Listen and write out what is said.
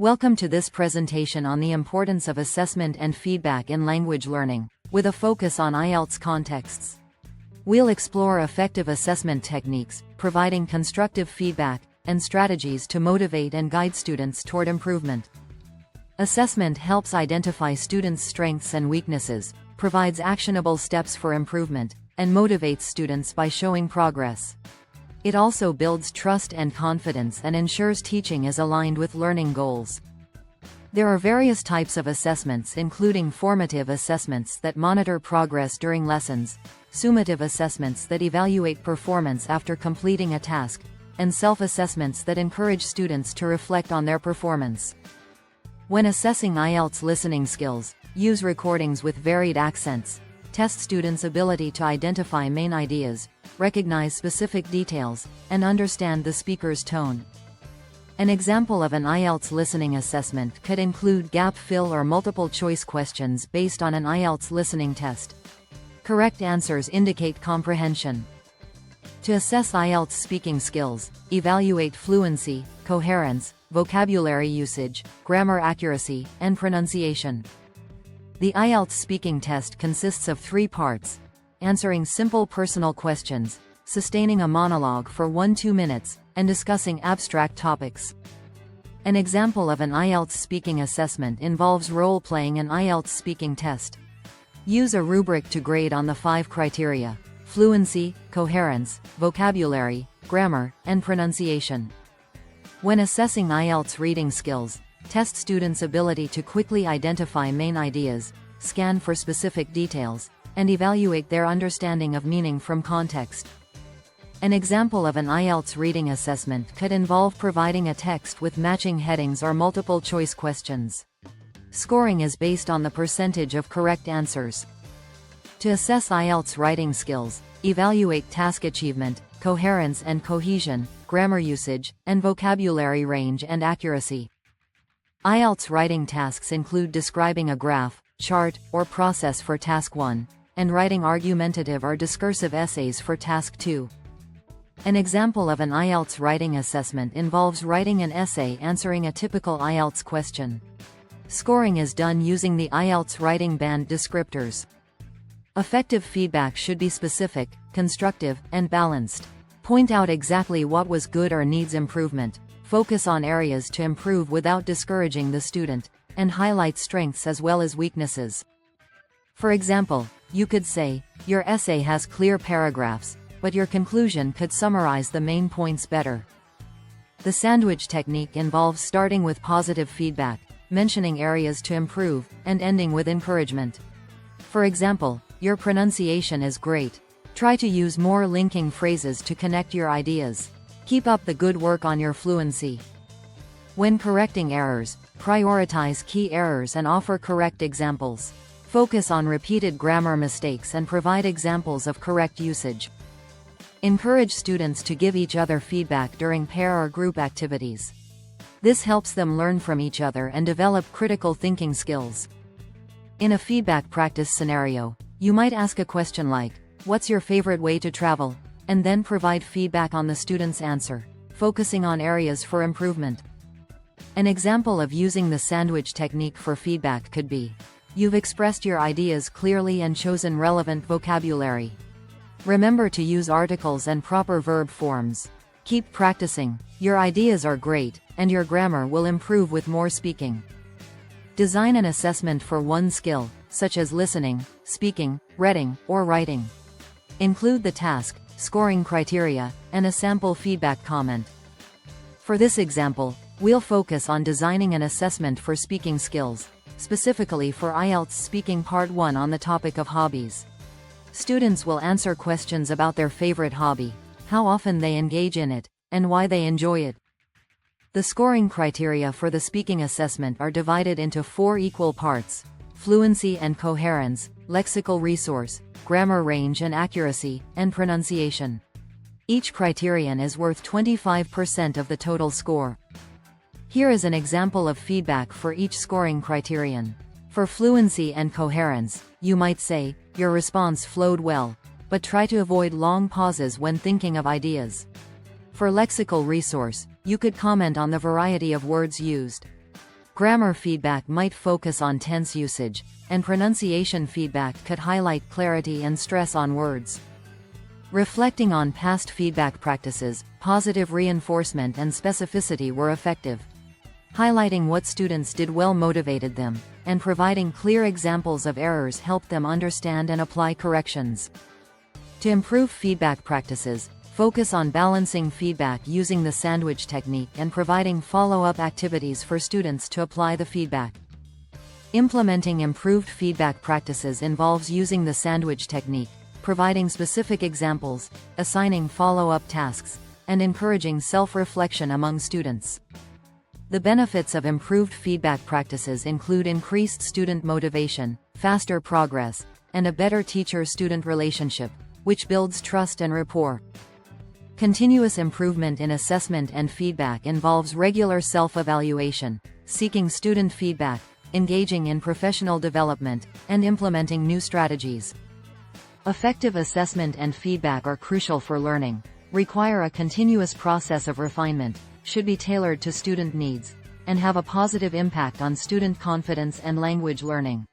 Welcome to this presentation on the importance of assessment and feedback in language learning, with a focus on IELTS contexts. We'll explore effective assessment techniques, providing constructive feedback, and strategies to motivate and guide students toward improvement. Assessment helps identify students' strengths and weaknesses, provides actionable steps for improvement, and motivates students by showing progress. It also builds trust and confidence and ensures teaching is aligned with learning goals. There are various types of assessments, including formative assessments that monitor progress during lessons, summative assessments that evaluate performance after completing a task, and self-assessments that encourage students to reflect on their performance. When assessing IELTS listening skills, use recordings with varied accents, test students' ability to identify main ideas, recognize specific details, and understand the speaker's tone. An example of an IELTS listening assessment could include gap fill or multiple choice questions based on an IELTS listening test. Correct answers indicate comprehension. To assess IELTS speaking skills, evaluate fluency, coherence, vocabulary usage, grammar accuracy, and pronunciation. The IELTS speaking test consists of 3 parts: answering simple personal questions, sustaining a monologue for 1-2 minutes, and discussing abstract topics. An example of an IELTS speaking assessment involves role-playing an IELTS speaking test. Use a rubric to grade on the 5 criteria: fluency, coherence, vocabulary, grammar, and pronunciation. When assessing IELTS reading skills, test students' ability to quickly identify main ideas, scan for specific details, and evaluate their understanding of meaning from context. An example of an IELTS reading assessment could involve providing a text with matching headings or multiple choice questions. Scoring is based on the percentage of correct answers. To assess IELTS writing skills, evaluate task achievement, coherence and cohesion, grammar usage, and vocabulary range and accuracy. IELTS writing tasks include describing a graph, chart, or process for Task 1, and writing argumentative or discursive essays for Task 2. An example of an IELTS writing assessment involves writing an essay answering a typical IELTS question. Scoring is done using the IELTS writing band descriptors. Effective feedback should be specific, constructive, and balanced. Point out exactly what was good or needs improvement, focus on areas to improve without discouraging the student, and highlight strengths as well as weaknesses. For example, you could say, "Your essay has clear paragraphs, but your conclusion could summarize the main points better." The sandwich technique involves starting with positive feedback, mentioning areas to improve, and ending with encouragement. For example, "Your pronunciation is great. Try to use more linking phrases to connect your ideas. Keep up the good work on your fluency." When correcting errors, prioritize key errors and offer correct examples. Focus on repeated grammar mistakes and provide examples of correct usage. Encourage students to give each other feedback during pair or group activities. This helps them learn from each other and develop critical thinking skills. In a feedback practice scenario, you might ask a question like, "What's your favorite way to travel?" and then provide feedback on the student's answer, focusing on areas for improvement. An example of using the sandwich technique for feedback could be, "You've expressed your ideas clearly and chosen relevant vocabulary. Remember to use articles and proper verb forms. Keep practicing. Your ideas are great, and your grammar will improve with more speaking." Design an assessment for one skill, such as listening, speaking, reading, or writing. Include the task, scoring criteria, and a sample feedback comment. For this example, we'll focus on designing an assessment for speaking skills, specifically for IELTS Speaking Part 1 on the topic of hobbies. Students will answer questions about their favorite hobby, how often they engage in it, and why they enjoy it. The scoring criteria for the speaking assessment are divided into 4 equal parts: fluency and coherence, lexical resource, grammar range and accuracy, and pronunciation. Each criterion is worth 25% of the total score. Here is an example of feedback for each scoring criterion. For fluency and coherence, you might say, "Your response flowed well, but try to avoid long pauses when thinking of ideas." For lexical resource, you could comment on the variety of words used. Grammar feedback might focus on tense usage, and pronunciation feedback could highlight clarity and stress on words. Reflecting on past feedback practices, positive reinforcement and specificity were effective. Highlighting what students did well motivated them, and providing clear examples of errors helped them understand and apply corrections. To improve feedback practices, focus on balancing feedback using the sandwich technique and providing follow-up activities for students to apply the feedback. Implementing improved feedback practices involves using the sandwich technique, providing specific examples, assigning follow-up tasks, and encouraging self-reflection among students. The benefits of improved feedback practices include increased student motivation, faster progress, and a better teacher-student relationship, which builds trust and rapport. Continuous improvement in assessment and feedback involves regular self-evaluation, seeking student feedback, engaging in professional development, and implementing new strategies. Effective assessment and feedback are crucial for learning, require a continuous process of refinement, should be tailored to student needs, and have a positive impact on student confidence and language learning.